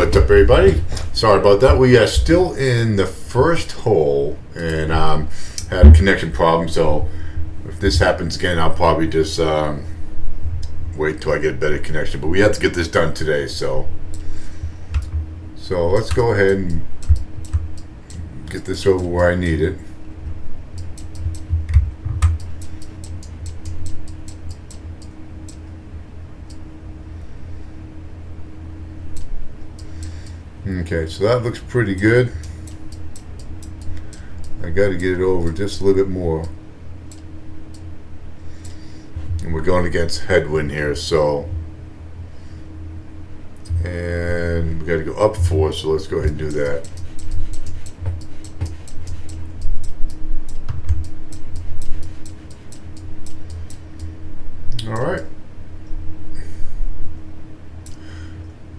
what's up, everybody? Sorry about that. We are still in the first hole and had a connection problem. So if this happens again, I'll probably just wait till I get a better connection. But we have to get this done today. So let's go ahead and get this over where I need it. Okay, so that looks pretty good. I got to get it over just a little bit more. And we're going against headwind here, so. And we got to go up 4, so let's go ahead and do that. All right.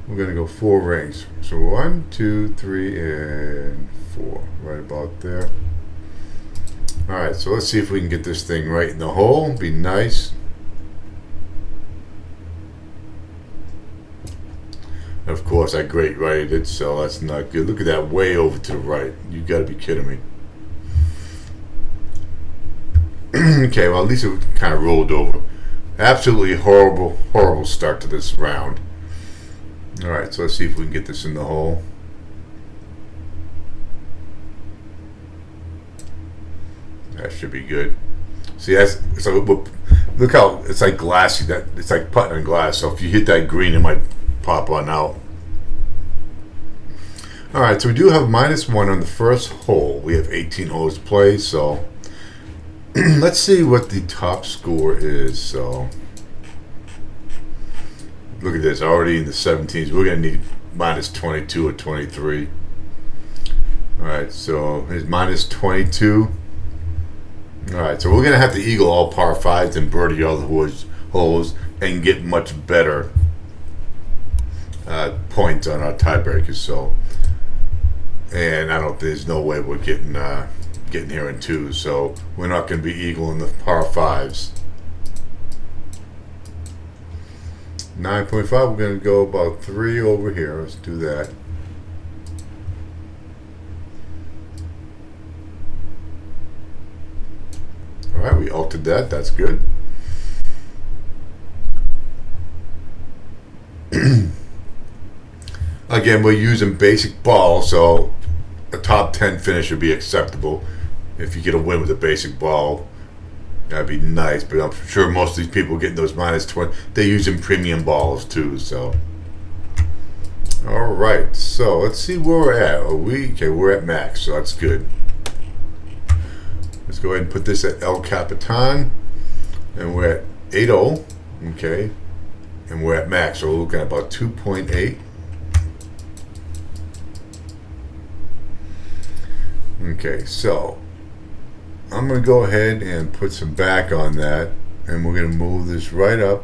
We're going to go 4 rings. So 1, 2, 3, and 4. Right about there. Alright, so let's see if we can get this thing right in the hole. Be nice. Of course, I great righted it, so that's not good. Look at that, way over to the right. You got to be kidding me. Okay, well, at least it kind of rolled over. Absolutely horrible, horrible start to this round. Alright, so let's see if we can get this in the hole. That should be good. See, that's so. Look how it's like glassy. That it's like putting on glass. So if you hit that green, it might pop on out. All right, so we do have -1 on the first hole. We have 18 holes to play. So let's see what the top score is. So look at this, already in the 17s. We're gonna need -22 or 23. All right, so here's -22. Alright, so we're going to have to eagle all par 5s and birdie all the holes and get much better points on our tiebreakers. So, and there's no way we're getting here in 2. So we're not going to be eagling the par 5s. 9.5, we're going to go about 3 over here. Let's do that. Alright, we altered that. That's good. Again, we're using basic ball, so a top 10 finish would be acceptable. If you get a win with a basic ball, that'd be nice. But I'm sure most of these people getting those -20, they're using premium balls too. So, alright, so let's see where we're at. We're at max, so that's good. Let's go ahead and put this at El Capitan, and we're at 8.0, okay, and we're at max, so we're looking at about 2.8. Okay, so I'm going to go ahead and put some back on that, and we're going to move this right up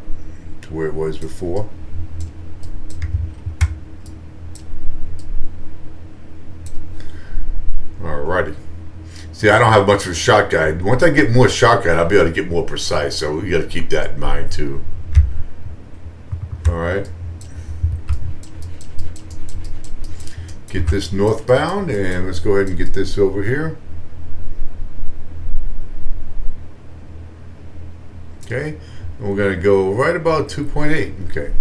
to where it was before. Alrighty. See, I don't have much of a shot guide. Once I get more shot guide, I'll be able to get more precise. So we got to keep that in mind too. All right. Get this northbound, and let's go ahead and get this over here. Okay, and we're going to go right about 2.8. Okay.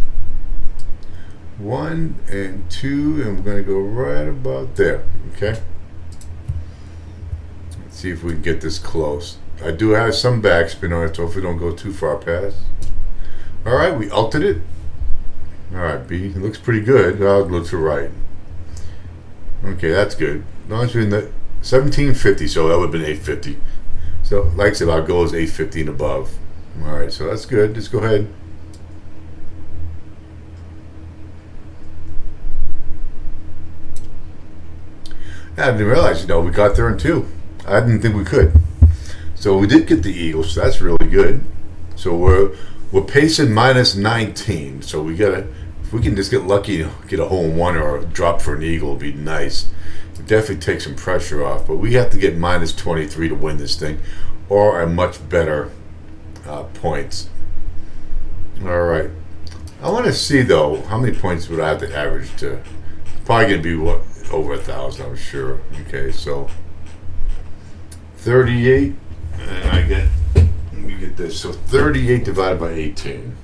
1 and 2, and we're going to go right about there. Okay. See if we can get this close. I do have some backspin on it, so if we don't go too far past. Alright, we altered it. Alright, B. It looks pretty good. I'll go to the right. Okay, that's good. As long as we're in the 1750, so that would have been 850. So, like I said, our goal is 850 and above. Alright, so that's good. Just go ahead. I didn't realize, we got there in 2. I didn't think we could. So we did get the eagle, so that's really good. So we're pacing -19. So we gotta, if we can just get lucky, get a hole in one or drop for an eagle, it'd be nice. It definitely take some pressure off. But we have to get -23 to win this thing, or a much better points. All right. I want to see though how many points would I have to average to Probably gonna be what, over 1,000, I'm sure. Okay, so 38, and you get this. So 38 divided by 18.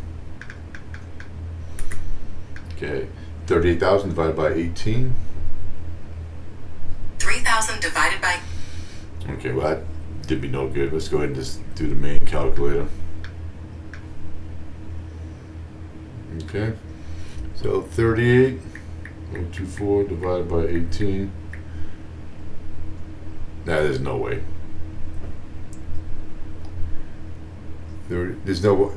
Okay, 38,000 divided by 18. 3,000 divided by. Okay, well that did me no good. Let's go ahead and just do the main calculator. Okay, so 38.24 divided by 18. Nah, there's no way. There's no.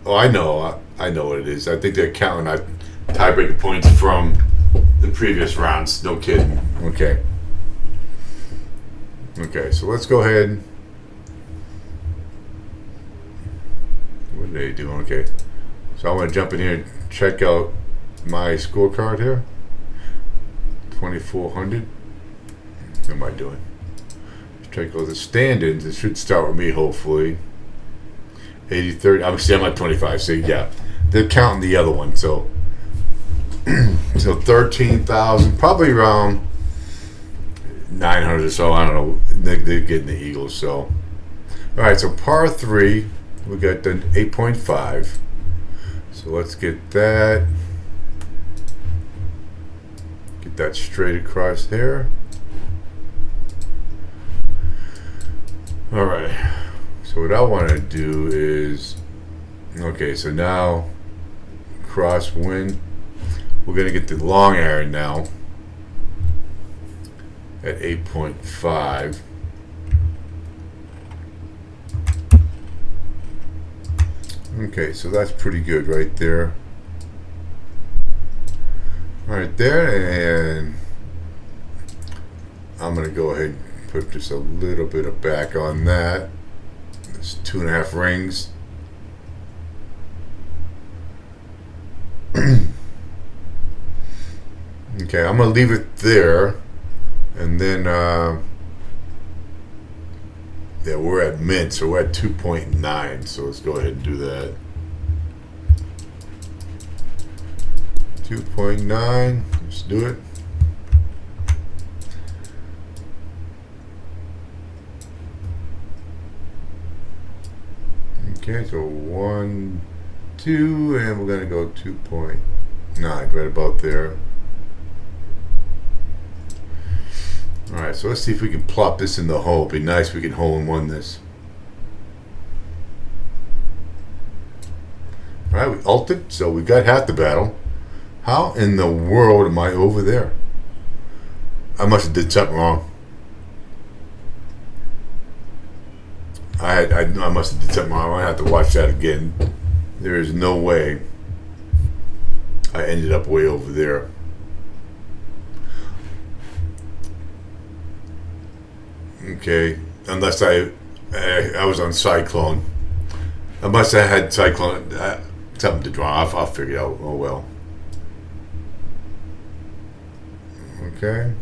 Oh, I know what it is. I think they're counting tiebreaker points from the previous rounds. No kidding. Okay. Okay, so let's go ahead. What are they doing? Okay. So I'm going to jump in here and check out my scorecard here. 2,400. What am I doing? Let's check out the standings. It should start with me, hopefully. 80-30. I'm at 25. So, yeah. They're counting the other one. So, 13,000. Probably around 900 or so. I don't know. They're getting the Eagles. So, all right. So, par 3. We got the 8.5. So let's get that. Get that straight across there. All right. So what I want to do is, okay, so now crosswind. We're going to get the long iron now at 8.5. Okay, so that's pretty good right there. Right there, and I'm going to go ahead and put just a little bit of back on that. It's 2.5 rings. Okay, I'm going to leave it there, and then yeah, we're at mint, so we're at 2.9. So let's go ahead and do that. 2.9. Let's do it. Okay, so 1, 2, and we're gonna go 2.9, right about there. Alright, so let's see if we can plop this in the hole. It'd be nice if we can hole in one this. Alright, we ulted, so we got half the battle. How in the world am I over there? I must have did something wrong. I must have did something wrong. I have to watch that again. There is no way I ended up way over there. Okay, unless I was on Cyclone. Unless I had Cyclone, something to draw. I'll figure it out. Oh well. Okay.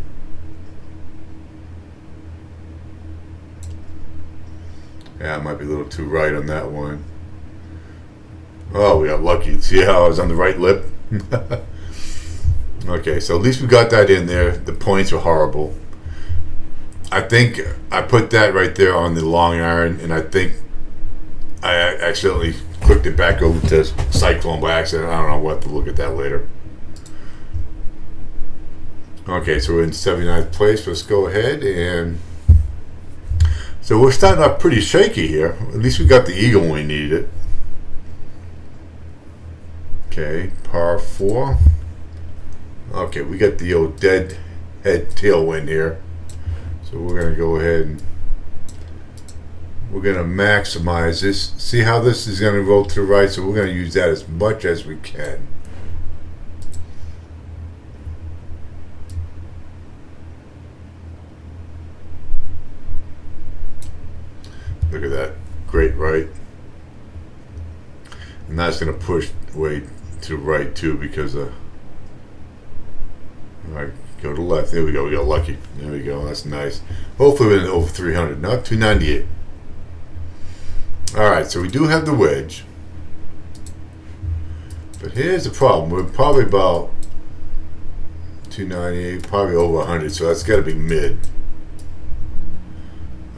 Yeah, I might be a little too right on that one. Oh, we got lucky. See how I was on the right lip? Okay, so at least we got that in there. The points were horrible. I think I put that right there on the long iron, and I think I accidentally clicked it back over to Cyclone by accident. I don't know. We'll have to look at that later. Okay, so we're in 79th place. Let's go ahead and... So we're starting off pretty shaky here. At least we got the eagle when we needed it. Okay, par 4. Okay, we got the old dead head tailwind here. So we're going to go ahead and we're going to maximize this. See how this is going to roll to the right, so we're going to use that as much as we can. Look at that. Great right. And that's going to push way to right too because of... Alright, go to left. There we go. We got lucky. There we go. That's nice. Hopefully we're over 300. Not 298. Alright, so we do have the wedge. But here's the problem. We're probably about 298, probably over 100, so that's got to be mid.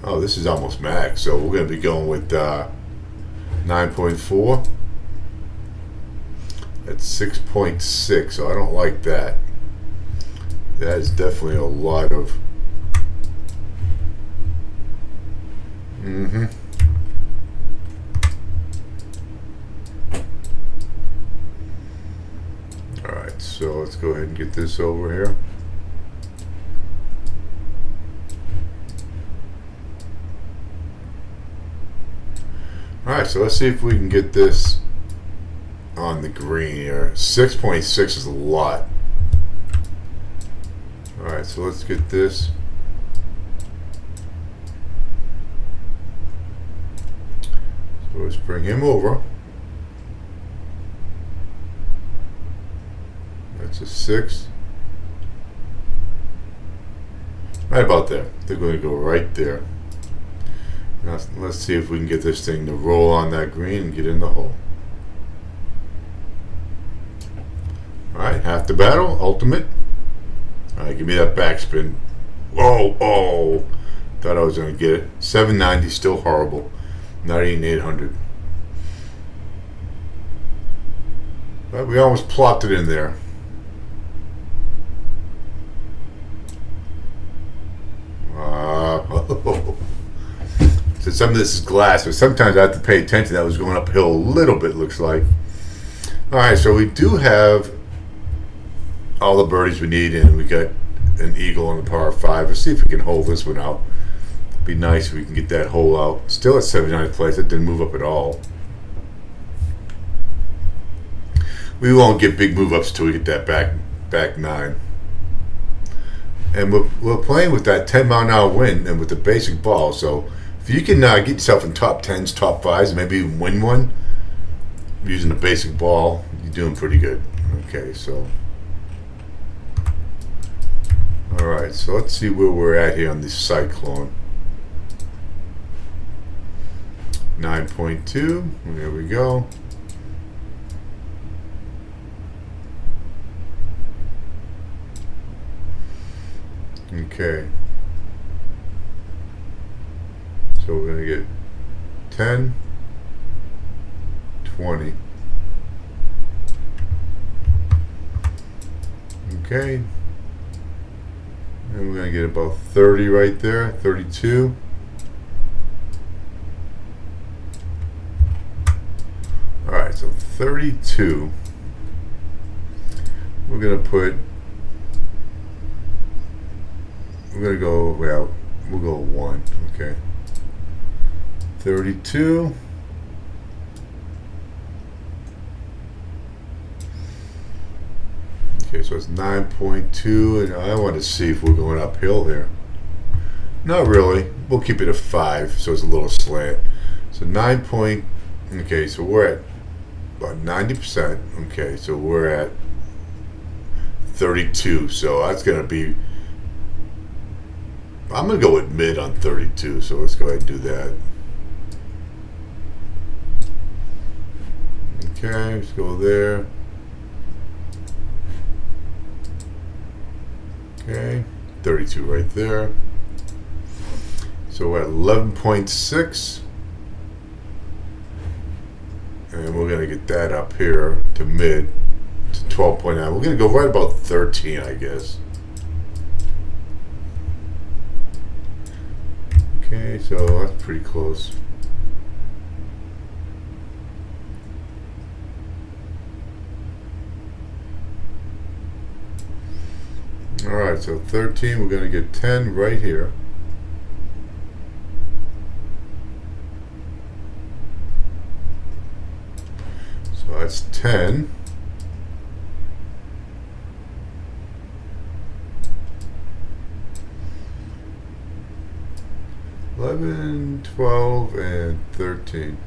Oh, this is almost max, so we're going to be going with 9.4. That's 6.6, so I don't like that. That is definitely a lot of... Alright, so let's go ahead and get this over here. Alright, so let's see if we can get this on the green here. 6.6 is a lot. Alright, so let's get this. So let's bring him over. That's a 6. Right about there. They're going to go right there. Now, let's see if we can get this thing to roll on that green and get in the hole. Alright, half the battle, ultimate. Alright, give me that backspin. Whoa, oh! Thought I was going to get it. 790, still horrible. Not even 800. But we almost plopped it in there. So some of this is glass, but sometimes I have to pay attention. That was going uphill a little bit, looks like. Alright, so we do have all the birdies we need, and we got an eagle on the par 5. Let's see if we can hold this one out. Be nice if we can get that hole out. Still at 79th place. It didn't move up at all. We won't get big move ups till we get that back 9. And we're playing with that 10-mile-an-hour wind and with the basic ball. So if you can get yourself in top 10s, top 5s, maybe even win one using the basic ball, you're doing pretty good. Okay, so all right, so let's see where we're at here on the Cyclone. 9.2. There we go. Okay. So we're going to get 10, 20. Okay. And we're going to get about 30 right there, 32. Alright, so 32. We're going to put, we're going to go, well, we'll go 1, okay. 32. Okay, so it's 9.2, and I want to see if we're going uphill here. Not really. We'll keep it at 5, so it's a little slant. So 9 point, okay, so we're at about 90%. Okay, so we're at 32, so that's going to be, I'm going to go with mid on 32, so let's go ahead and do that. Okay, let's go there. Okay, 32 right there. So we're at 11.6. And we're going to get that up here to mid, to 12.9. We're going to go right about 13, I guess. Okay, so that's pretty close. Alright, so 13, we're going to get 10 right here. So that's 10. $11, $12, and 13.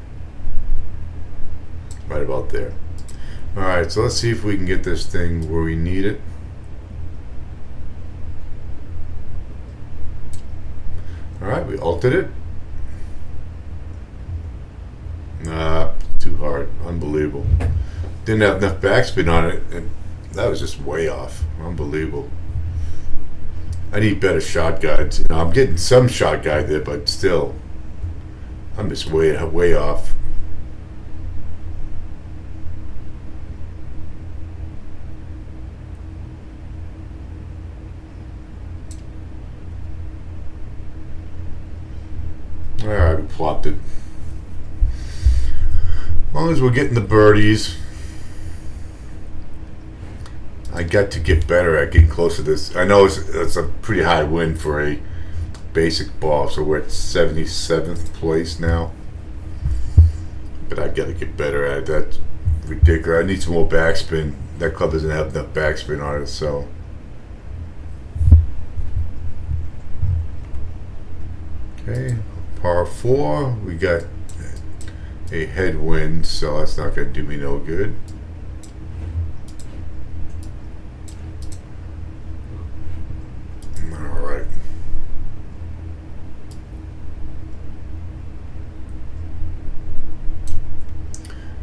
Right about there. Alright, so let's see if we can get this thing where we need it. Alright, we ulted it. Nah, too hard. Unbelievable. Didn't have enough backspin on it. And That was just way off. Unbelievable. I need better shot guides. You know, I'm getting some shot guide there, but still, I'm just way off. All right, we plopped it. As long as we're getting the birdies. I got to get better at getting close to this. I know it's a pretty high win for a basic ball, so we're at 77th place now. But I got to get better at it. That's ridiculous. I need some more backspin. That club doesn't have enough backspin on it, so. Okay, par 4. We got a headwind, so that's not going to do me no good.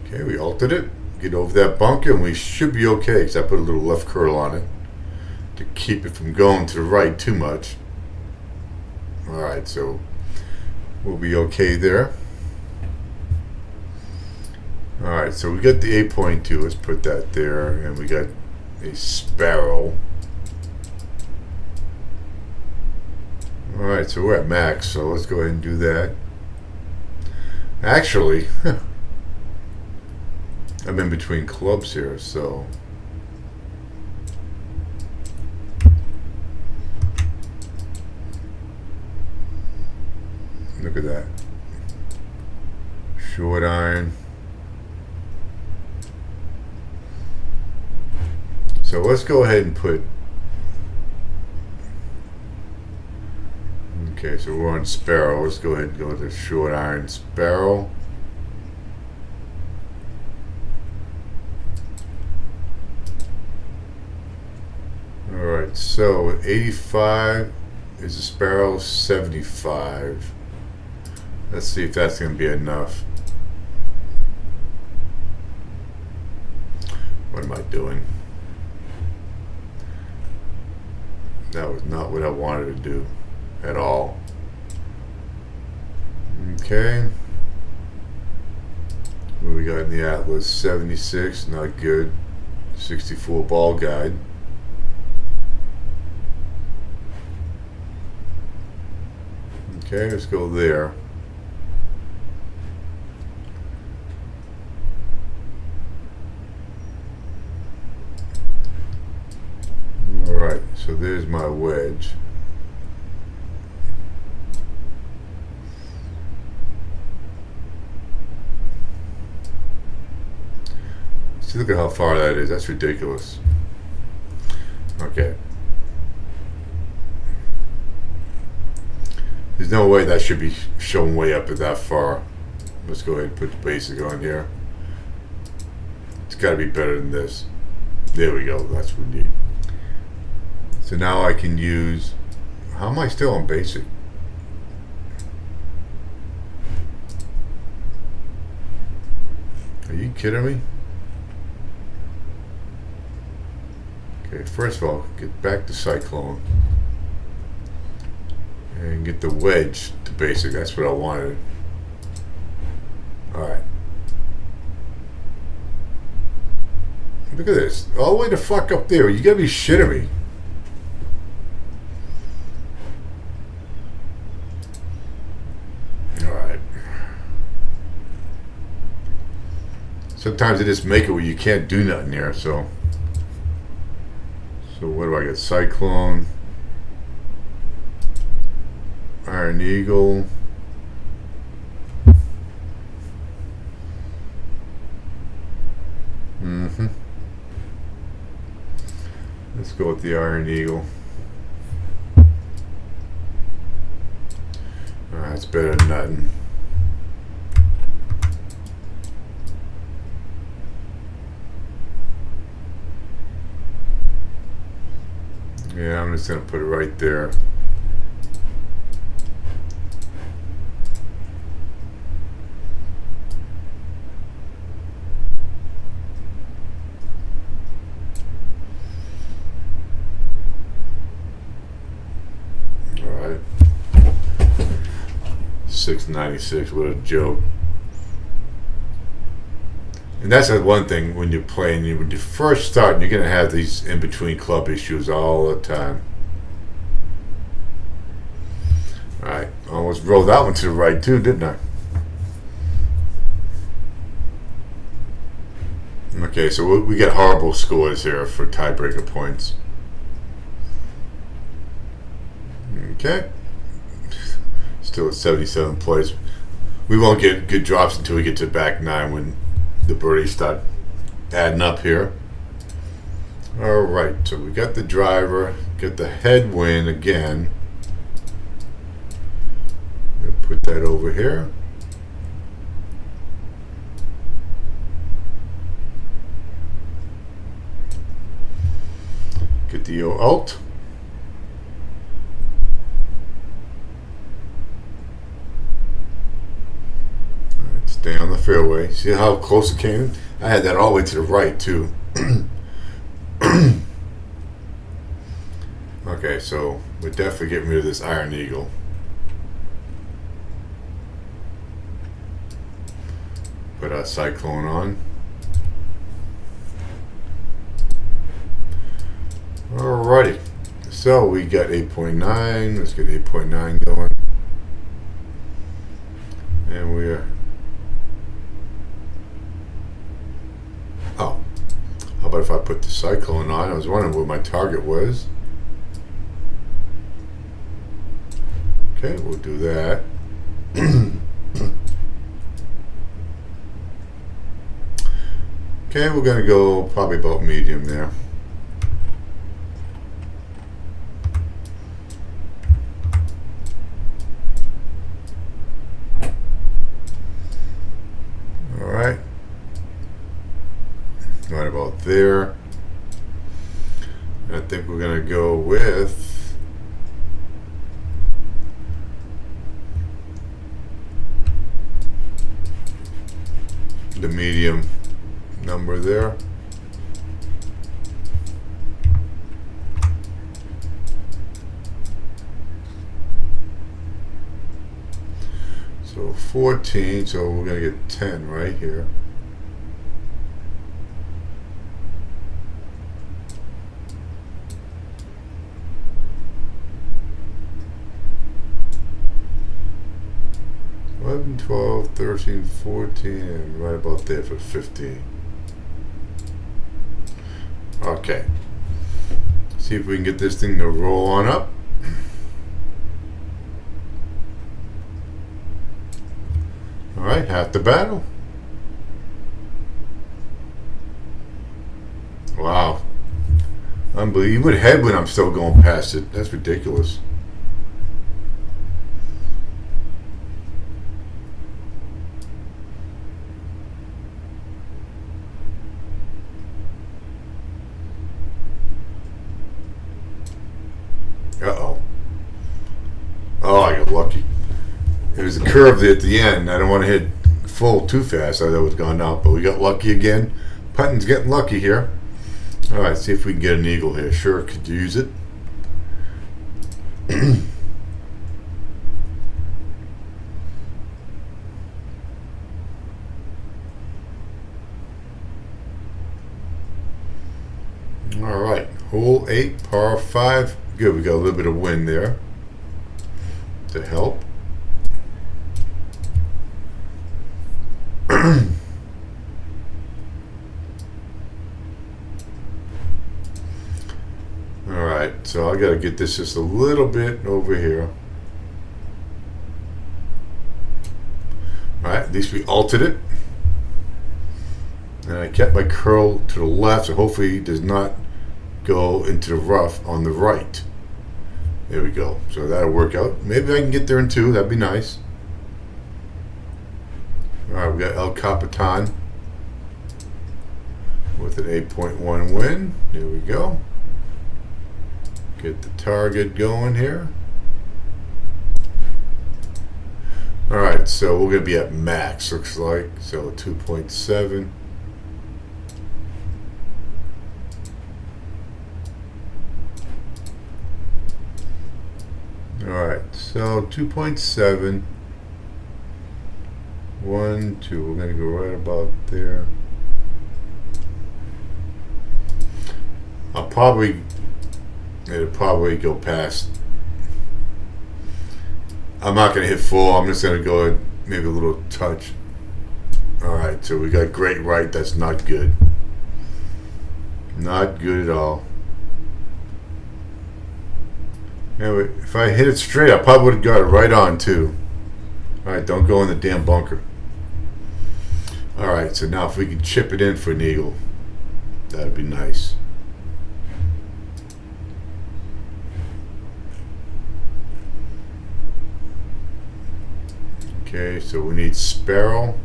Okay, we altered it, get over that bunker, and we should be okay, because I put a little left curl on it to keep it from going to the right too much. Alright, so we'll be okay there. Alright, so we got the 8.2, let's put that there, and we got a sparrow. Alright, so we're at max, so let's go ahead and do that. Actually, I'm in between clubs here, so look at that. Short iron. So let's go ahead and put, okay, so we're on sparrow. Let's go ahead and go with the short iron sparrow. Alright, so 85 is a sparrow, 75. Let's see if that's going to be enough. What am I doing? That was not what I wanted to do at all. Okay. What we got in the Atlas? 76, not good. 64 ball guide. Okay, let's go there. Alright, so there's my wedge. See, look at how far that is. That's ridiculous. Okay. There's no way that should be shown way up at that far. Let's go ahead and put the basic on here. It's got to be better than this. There we go. That's what we need. So now I can use. How am I still on basic? Are you kidding me? Okay, first of all, get back to Cyclone. And get the wedge to basic. That's what I wanted. Alright. Look at this. All the way the fuck up there. You gotta be shitting me. Alright. Sometimes they just make it where you can't do nothing here, so. So what do I get? Cyclone. Iron Eagle. Let's go with the Iron Eagle. Alright, it's better than nothing. Yeah, I'm just gonna put it right there. 696. What a joke. And that's the one thing when you're playing, when you first start, you're going to have these in-between club issues all the time. Alright, almost rolled that one to the right too, didn't I? Okay, so we get horrible scores here for tiebreaker points. Okay. Still at 77 plays. We won't get good drops until we get to back 9 when the birdies start adding up here. Alright, so we got the driver, get the headwind again. We'll put that over here. Get the alt. Alright, stay on the fairway. See how close it came? I had that all the way to the right too. Okay, so we're definitely getting rid of this Iron Eagle. Put our Cyclone on. Alrighty, so we got 8.9. Let's get 8.9 going. And we're... Oh, how about if I put the Cyclone on? I was wondering what my target was. Okay, we'll do that. Okay, we're going to go probably about medium there. Alright. Right about there. I think we're going to go with the medium number there. So 14, so we're going to get 10 right here. $11, $12, $13, $14, and right about there for 15. Okay. See if we can get this thing to roll on up. Alright, half the battle. Wow. Unbelievable. You would head when I'm still going past it. That's ridiculous. Uh-oh. Oh, I got lucky. It was a curve at the end. I don't want to hit full too fast. I thought it was going out, but we got lucky again. Putton's getting lucky here. All right, see if we can get an eagle here. Sure, could use it. All right, hole 8, par 5. Good, we got a little bit of wind there to help. Alright, so I gotta get this just a little bit over here. Alright, at least we altered it. And I kept my curl to the left, so hopefully it does not go into the rough on the right. There we go. So that'll work out. Maybe I can get there in 2. That'd be nice. Alright, we got El Capitan with an 8.1 win. There we go. Get the target going here. Alright, so we're going to be at max, looks like. So 2.7. Alright, so 2.7. 1, 2. We're going to go right about there. It'll probably go past. I'm not going to hit full. I'm just going to go maybe a little touch. Alright, so we got great right. That's not good. Not good at all. Anyway, if I hit it straight, I probably would have got it right on too. Alright, don't go in the damn bunker. Alright, so now if we can chip it in for an eagle, that'd be nice. Okay, so we need Sparrow.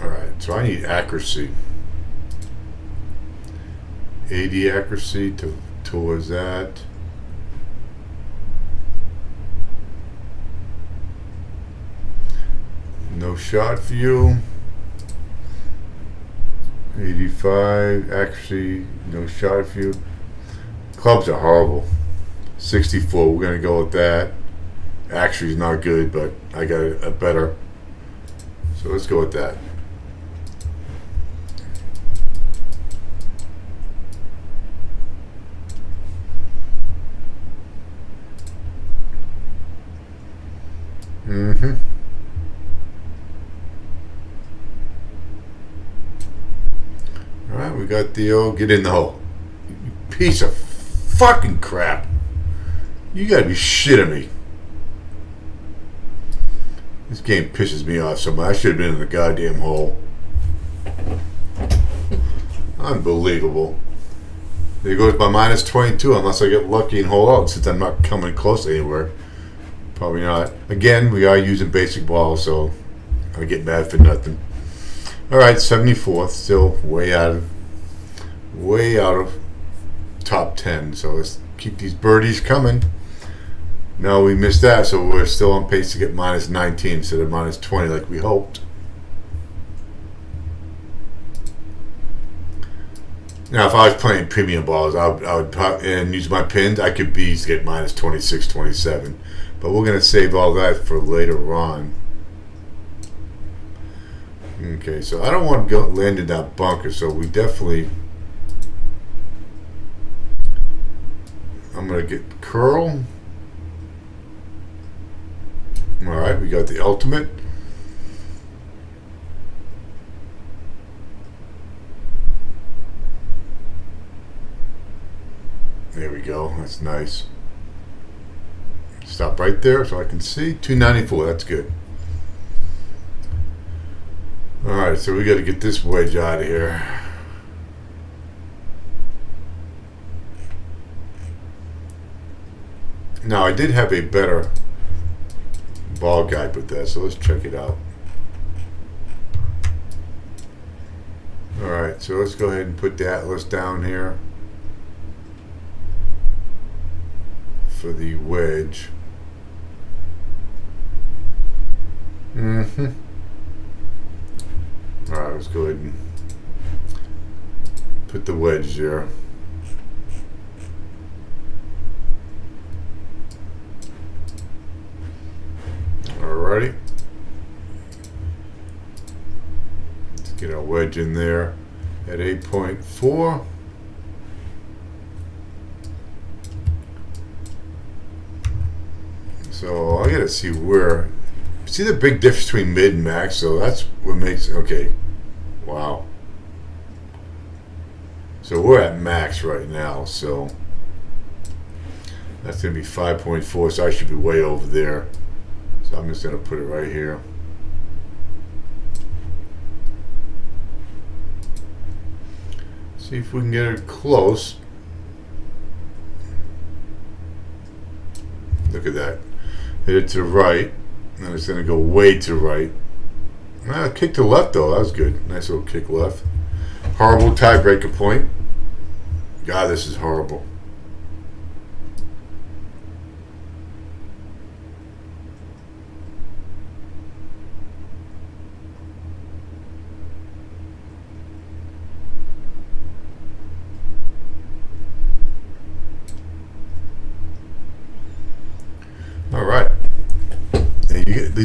Alright, so I need accuracy. 80 accuracy towards that. No shot view. 85 accuracy, no shot view. Clubs are horrible. 64, we're gonna go with that. Actually is not good, but I got a better. So let's go with that. Alright, we got the old get in the hole. You piece of fucking crap. You gotta be shitting me. This game pisses me off so much. I should have been in the goddamn hole. Unbelievable. There goes my minus 22 unless I get lucky and hold out since I'm not coming close anywhere. Probably not. Again, we are using basic balls, so I get mad for nothing. Alright, 74th, still way out of top 10. So let's keep these birdies coming. No, we missed that, so we're still on pace to get minus 19 instead of minus 20 like we hoped. Now, if I was playing premium balls, I would and use my pins, I could get minus 26, 27. But we're going to save all that for later on. Okay, so I don't want to land in that bunker, so we definitely... I'm going to get curl. Alright, we got the ultimate. There we go, that's nice. Stop right there so I can see. 294, that's good. Alright, so we got to get this wedge out of here. Now, I did have a better ball guide with that, so let's check it out. Alright, so let's go ahead and put the Atlas down here for the wedge. Alright, let's go ahead and put the wedge there. Alrighty. Let's get our wedge in there at 8.4. So I gotta see where. See the big difference between mid and max, so that's what makes okay. Wow. So we're at max right now, so that's gonna be 5.4, so I should be way over there. So I'm just gonna put it right here. See if we can get it close. Look at that. Hit it to the right. And it's going to go way to the right. Kick to the left, though. That was good. Nice little kick left. Horrible tiebreaker point. God, this is horrible.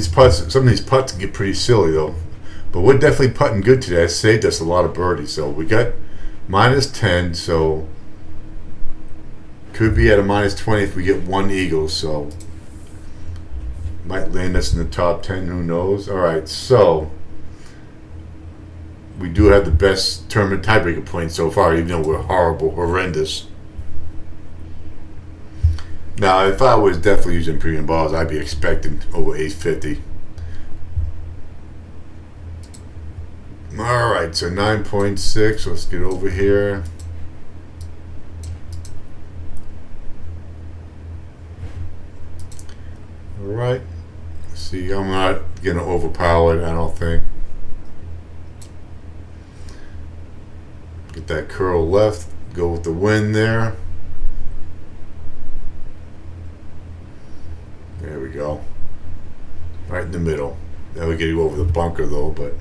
these putts, some of these putts get pretty silly though. But we're definitely putting good today. It saved us a lot of birdies. So we got -10, so could be at a -20 if we get one eagle. So might land us in the top 10. Who knows? All right, so we do have the best tournament tiebreaker points so far, even though we're horrendous. Now, if I was definitely using premium balls, I'd be expecting over 850. All right, so 9.6. Let's get over here. All right. See, I'm not going to overpower it, I don't think. Get that curl left. Go with the wind there. There we go. Right in the middle. That would get you over the bunker though, but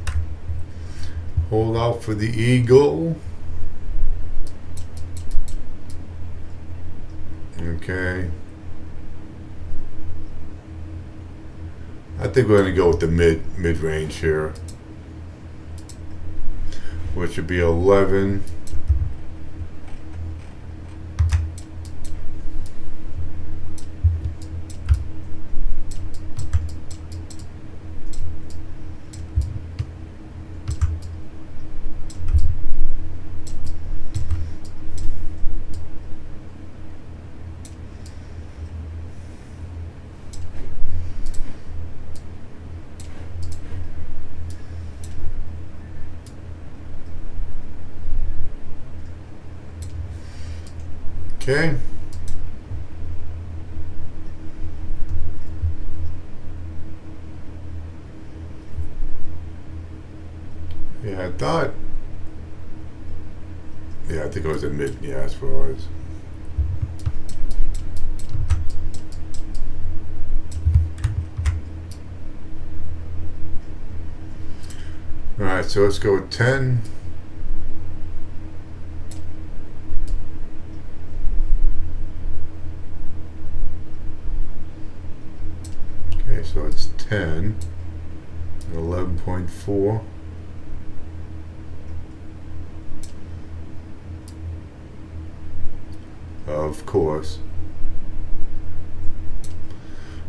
hold out for the eagle. Okay. I think we're going to go with the mid range here, which would be 11. Okay. Yeah, I thought. Yeah, I think it was a mid. Yeah, that's what it was. All right, so let's go with 10. Okay, so it's 10 and 11.4. Of course.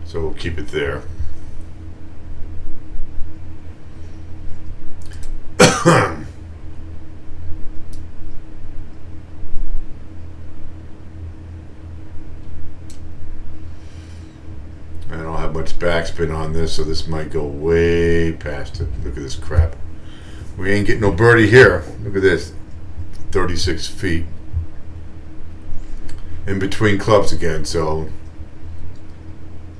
So we'll keep it there. I don't have much backspin on this, so this might go way past it. Look at this crap. We ain't getting no birdie here. Look at this. 36 feet. In between clubs again, so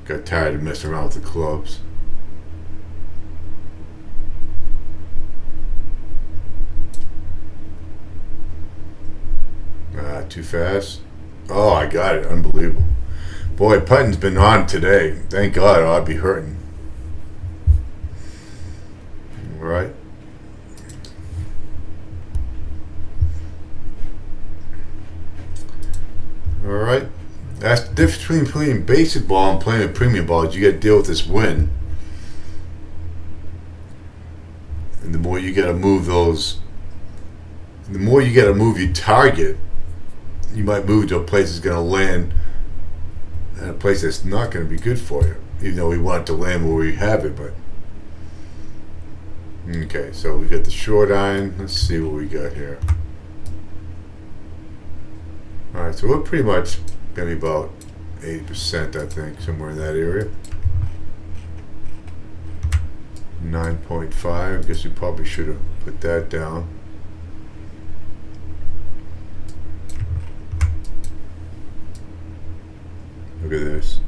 got tired of messing around with the clubs. Too fast. Oh, I got it. Unbelievable. Boy, putting's been on today. Thank God, or I'd be hurting. All right. All right. That's the difference between playing basic ball and playing a premium ball. Is you got to deal with this wind, and the more you got to move those, the more you got to move your target. You might move to a place that's going to land at a place that's not going to be good for you, even though we want it to land where we have it. But okay, so we got the short iron. Let's see what we got here. All right, so we're pretty much going to be about 80%, I think, somewhere in that area. 9.5. I guess we probably should have put that down. Look at this.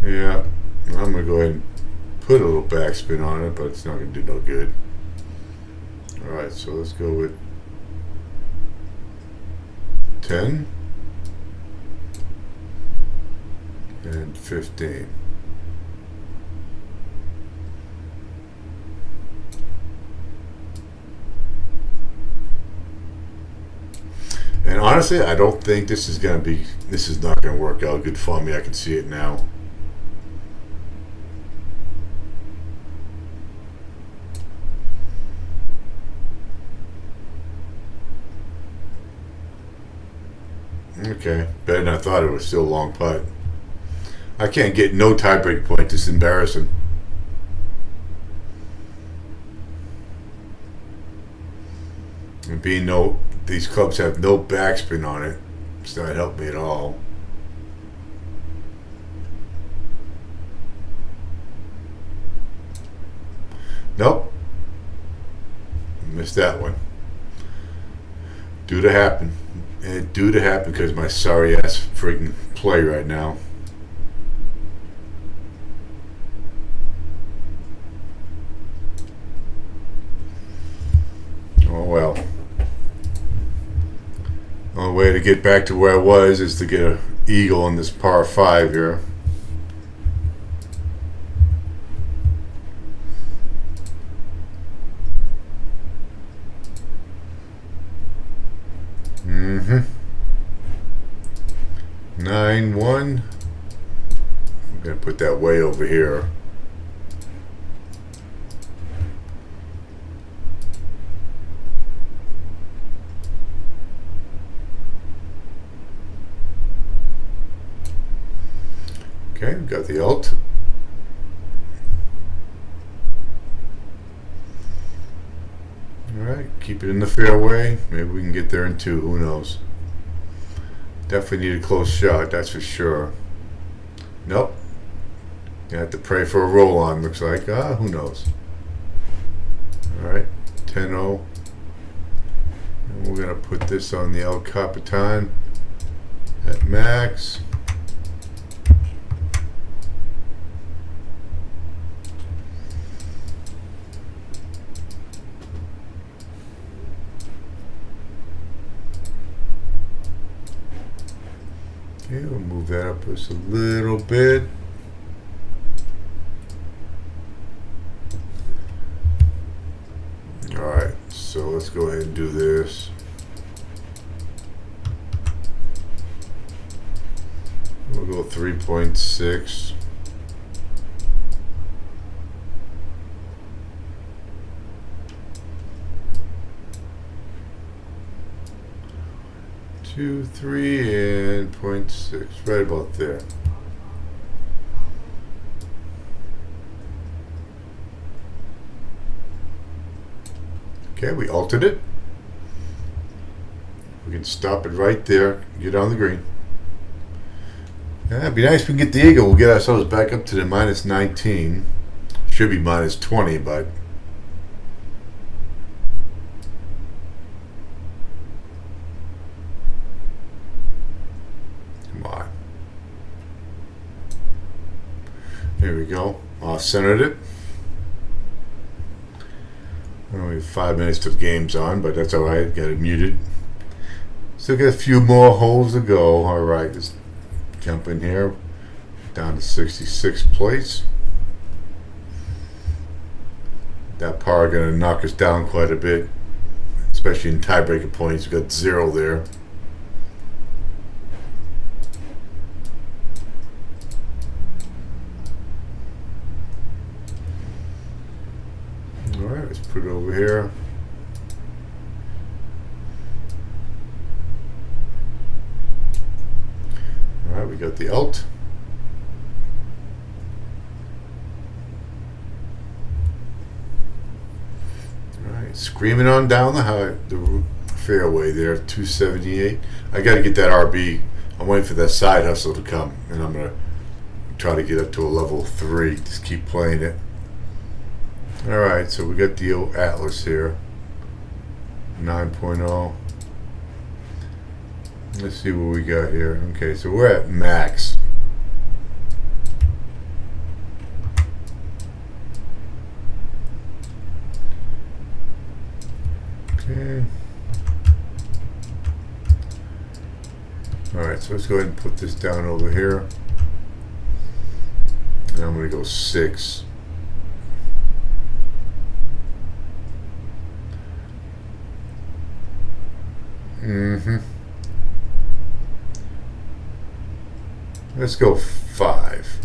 Yeah, I'm going to go ahead and put a little backspin on it, but it's not going to do no good. Alright, so let's go with 10 and 15. And honestly, I don't think this is not gonna work out good for me. I can see it now. Okay, better than I thought. It was still a long putt. I can't get no tiebreak point. This is embarrassing. And these clubs have no backspin on it. It's not helping me at all. Nope. Missed that one. Due to happen. And due to happen because my sorry ass freaking play right now. Oh well. Only way to get back to where I was is to get an eagle on this par 5 here. Mm-hmm. 9-1. I'm gonna put that way over here. Okay, we got the ult. Alright, keep it in the fairway. Maybe we can get there in 2. Who knows? Definitely need a close shot, that's for sure. Nope. You have to pray for a roll on, looks like. Who knows? Alright, 10-0. And we're going to put this on the El Capitan at max. Okay, we'll move that up just a little bit. Alright, so let's go ahead and do this. We'll go 3.6. Two, 3, and 0.6, right about there. Okay, we altered it. We can stop it right there, get on the green. Yeah, it'd be nice if we can get the eagle. We'll get ourselves back up to the -19. Should be -20, but here we go. Centered it. Only 5 minutes till the game's on, but that's alright. Got it muted. Still got a few more holes to go. Alright, let's jump in here. Down to 66th place. That par going to knock us down quite a bit, especially in tiebreaker points. We got 0 there. Alright, let's put it over here. Alright, we got the ult. Alright, screaming on down the fairway there, 278. I got to get that RB. I'm waiting for that side hustle to come, and I'm going to try to get up to a level 3. Just keep playing it. Alright, so we got the old Atlas here. 9.0. Let's see what we got here. Okay, so we're at max. Okay. Alright, so let's go ahead and put this down over here. And I'm going to go 6. Let's go 5.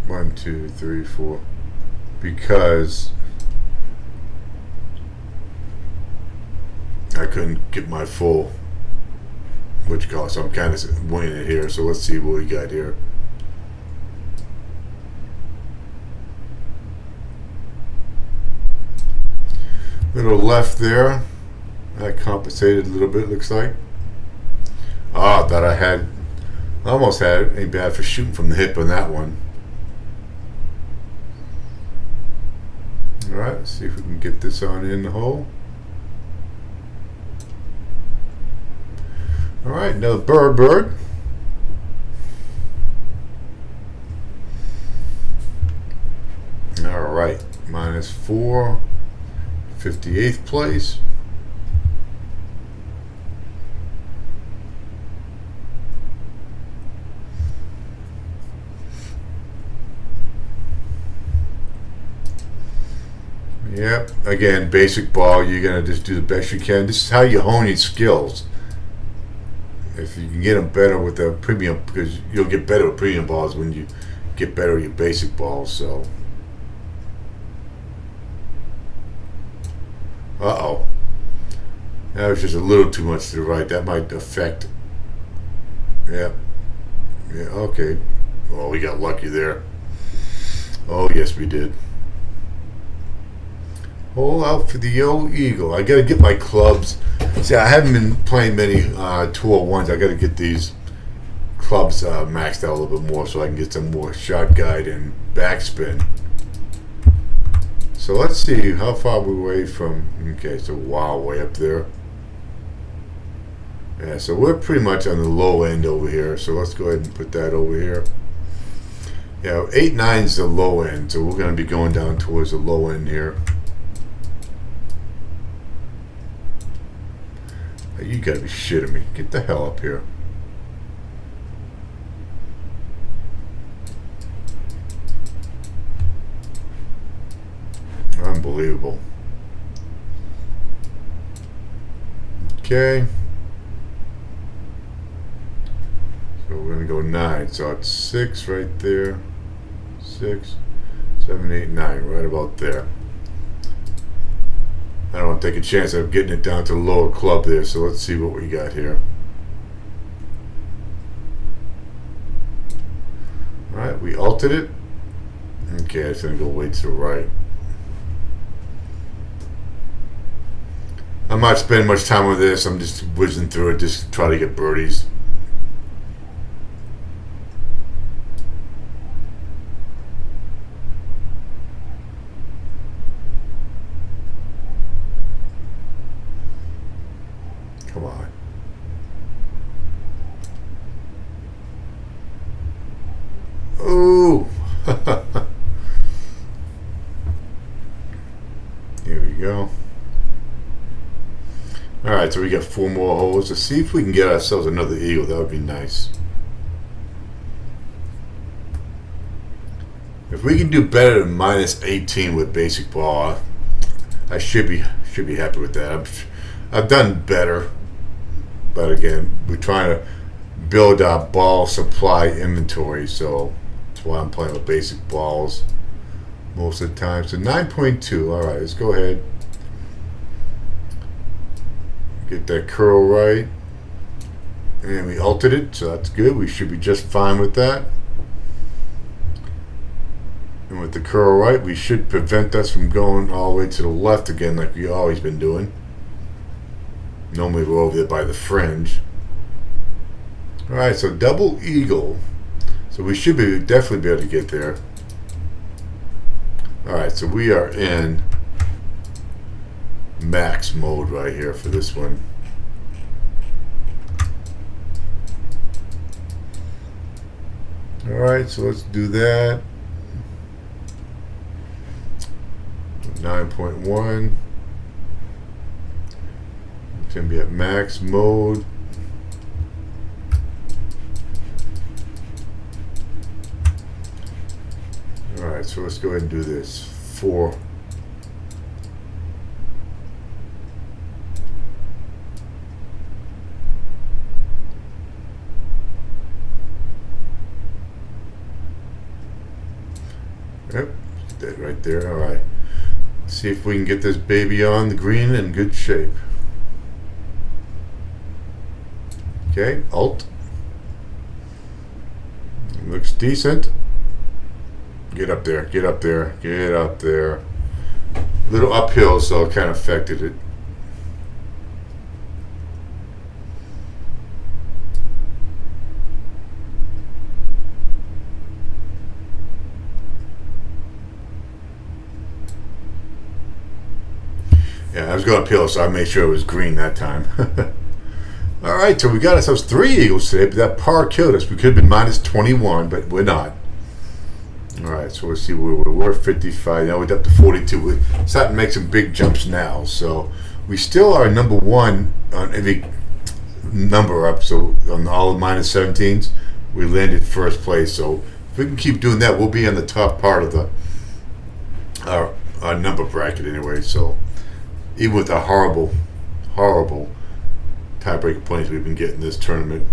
1, 2, 3, 4. Because I couldn't get my full so I'm kind of winging it here. So let's see what we got here. Little left there. That compensated a little bit, looks like. Ah, that I almost had it. Ain't bad for shooting from the hip on that one. Alright, let's see if we can get this on in the hole. Alright, another bird. Alright, -4. 58th place. Yep, again, basic ball, you're going to just do the best you can. This is how you hone your skills. If you can get them better with the premium, because you'll get better with premium balls when you get better with your basic balls. So, uh-oh. That was just a little too much to the right. That might affect. Yep. Yeah, okay. Well, we got lucky there. Oh, yes, we did. Hole out for the old eagle. I got to get my clubs. See, I haven't been playing many 201s. I got to get these clubs maxed out a little bit more so I can get some more shot guide and backspin. So let's see how far we're away from. Okay, so wow, way up there. Yeah, so we're pretty much on the low end over here. So let's go ahead and put that over here. Yeah, 8-9 is the low end, so we're going to be going down towards the low end here. You gotta be shitting me. Get the hell up here. Unbelievable. Okay. So we're gonna go 9. So it's 6 right there. 6, 7, 8, 9. Right about there. I don't want to take a chance of getting it down to the lower club there, so let's see what we got here. Alright, we altered it. Okay, it's going to go way to the right. I'm not spending much time with this. I'm just whizzing through it, just try to get birdies. Come on. Ooh. Here we go. Alright, so we got 4 more holes. Let's see if we can get ourselves another eagle. That would be nice. If we can do better than -18 with basic ball, I should be happy with that. I've done better. But again, we're trying to build our ball supply inventory, so that's why I'm playing with basic balls most of the time. So 9.2. All right, let's go ahead. Get that curl right. And we altered it, so that's good. We should be just fine with that. And with the curl right, we should prevent us from going all the way to the left again like we've always been doing. Normally we're over there by the fringe. Alright, so double eagle. So we should definitely be able to get there. Alright, so we are in max mode right here for this one. Alright, so let's do that. 9.1. It's going to be at max mode. Alright, so let's go ahead and do this. 4. Yep, that right there. All right. See if we can get this baby on the green in good shape. Okay, alt. Looks decent. Get up there, get up there, get up there. Little uphill, so it kind of affected it. Yeah, I was going uphill, so I made sure it was green that time. All right, so we got ourselves 3 eagles today, but that par killed us. We could have been minus 21, but we're not. All right, so let's see where we're 55. Now we're up to 42. We're starting to make some big jumps now. So we still are number 1 on every number up. So on all the minus 17s, we landed first place. So if we can keep doing that, we'll be on the top part of our number bracket anyway. So even with the horrible tiebreaker points we've been getting this tournament.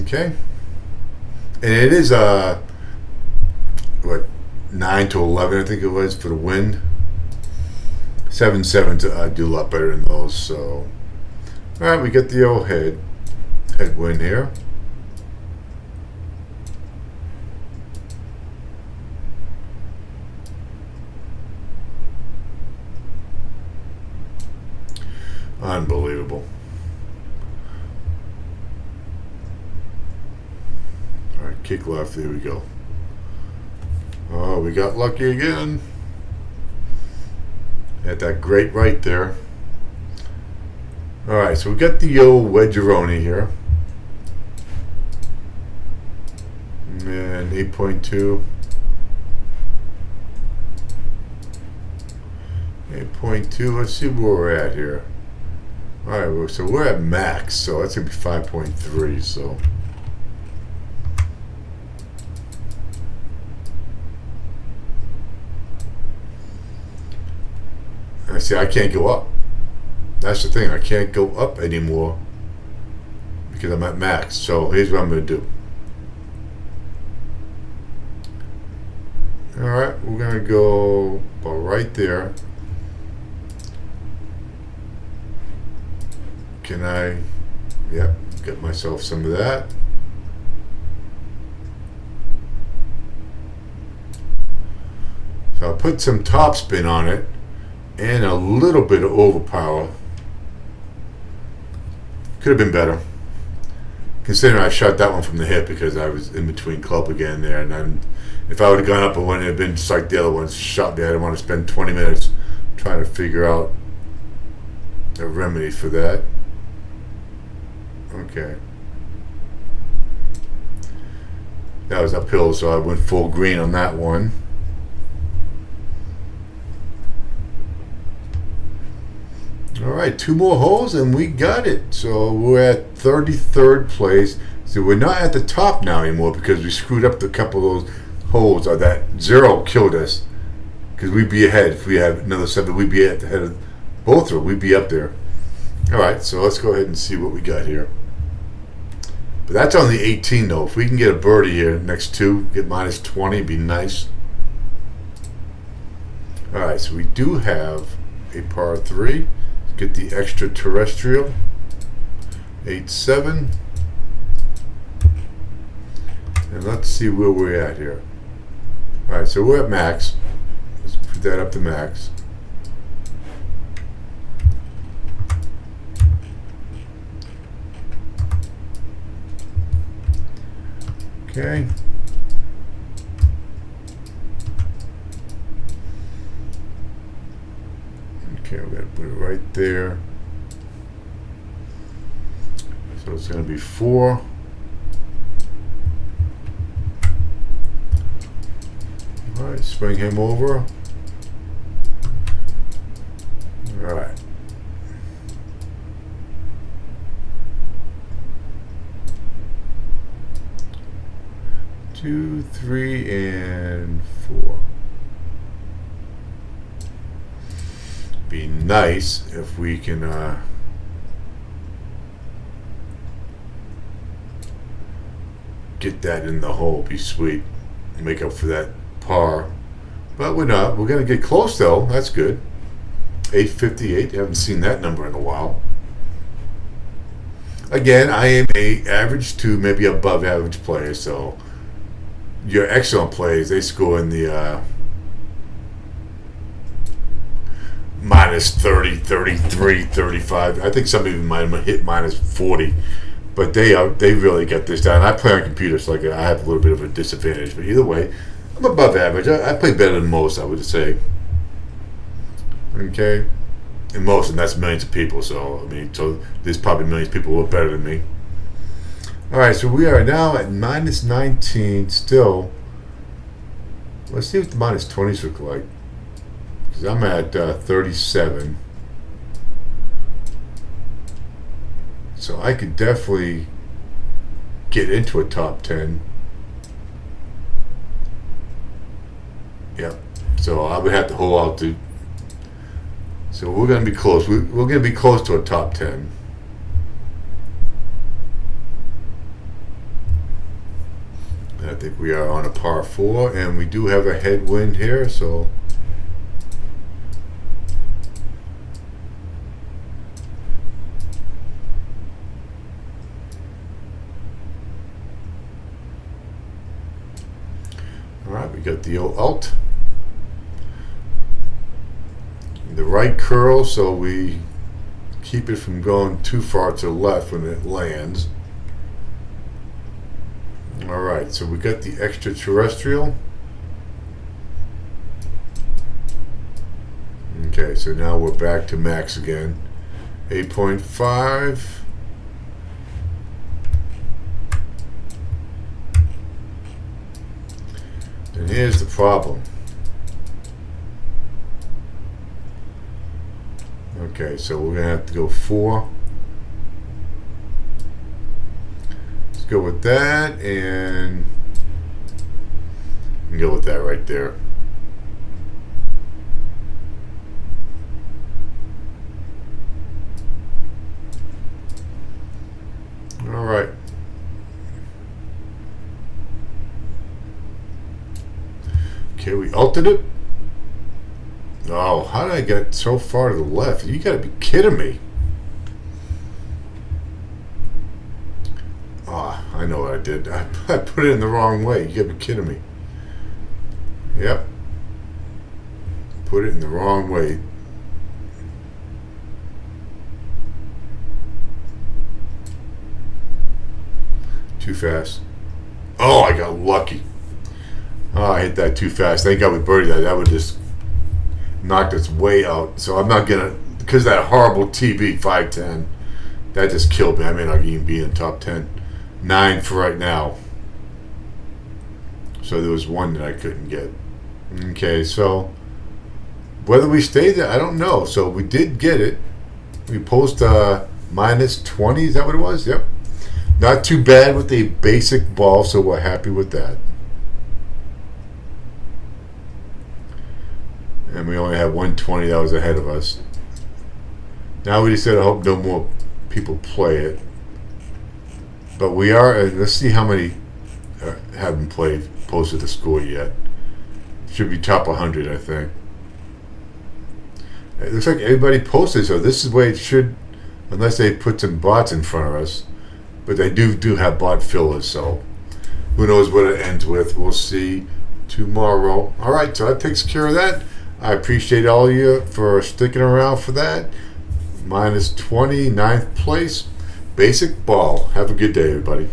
Okay. And it is what, 9 to 11 I think it was for the win. 7-7 to do a lot better than those. So all right, we get the old head win here. Unbelievable. All right, kick left. There we go. Oh, we got lucky again. At that great right there. All right, so we got the old wedgeroni here. And 8.2. 8.2. Let's see where we're at here. All right, so we're at max, so that's gonna be 5.3. So I see I can't go up. That's the thing. I can't go up anymore because I'm at max. So here's what I'm gonna do. All right, we're gonna go about right there. Can I, yep, get myself some of that. So I'll put some topspin on it and a little bit of overpower. Could have been better. Considering I shot that one from the hip because I was in between club again there. And if I would have gone up and wouldn't have been just like the other ones shot me, I didn't want to spend 20 minutes trying to figure out a remedy for that. Okay. That was uphill, so I went full green on that one. All right, 2 more holes and we got it. So we're at 33rd place. So we're not at the top now anymore because we screwed up a couple of those holes. Or that 0 killed us because we'd be ahead. If we had another 7, we'd be at the head of both of them. We'd be up there. All right, so let's go ahead and see what we got here. But that's on the 18 though. If we can get a birdie here next 2, get minus 20, it'd be nice. All right, so we do have a par 3. Let's get the extraterrestrial. 8-7. And let's see where we're at here. All right, so we're at max. Let's put that up to max. Okay. Okay, we're going to put it right there. So it's going to be 4. All right, swing him over. All right. 2, 3, and 4. Be nice if we can get that in the hole. Be sweet. make up for that par. But we're not. We're going to get close, though. That's good. 858. Haven't seen that number in a while. Again, I am a average to maybe above average player, so your excellent players, they score in the minus 30, 33, 35. I think some even might have hit minus 40. But they really get this down. I play on computers, so I have a little bit of a disadvantage. But either way, I'm above average. I play better than most, I would say. Okay? And most, and that's millions of people. So, so there's probably millions of people who are better than me. All right, so we are now at minus 19 still. Let's see what the minus 20s look like. Because I'm at 37. So I could definitely get into a top 10. Yep. So I would have to hold out to. So we're going to be close. We're going to be close to a top 10. I think we are on a par 4, and we do have a headwind here, so. Alright, we got the old alt. The right curl, so we keep it from going too far to the left when it lands. Alright, so we got the extraterrestrial. Okay, so now we're back to max again. 8.5. And here's the problem. Okay, so we're going to have to go 4. Let's go with that, and go with that right there. All right. Okay, we ulted it. Oh, how did I get so far to the left? You gotta be kidding me. Oh, I know what I did. I put it in the wrong way. You gotta be kidding me. Yep. Put it in the wrong way. Too fast. Oh, I got lucky. Oh, I hit that too fast. Thank God we birdied that. That would just knocked us way out. So I'm not gonna, because that horrible TB 510, that just killed me. I may not even be in the top 10. 9 for right now. So there was one that I couldn't get. Okay, so whether we stay there, I don't know. So we did get it. We post minus 20. Is that what it was? Yep. Not too bad with a basic ball, so we're happy with that. And we only had 120 that was ahead of us. Now we just said I hope no more people play it. But we are, let's see how many haven't posted the score yet. Should be top 100, I think. It looks like everybody posted, so this is the way it should, unless they put some bots in front of us. But they do have bot fillers, so who knows what it ends with. We'll see tomorrow. All right, so that takes care of that. I appreciate all of you for sticking around for that. Minus 20, 9th place. Basic ball. Have a good day, everybody.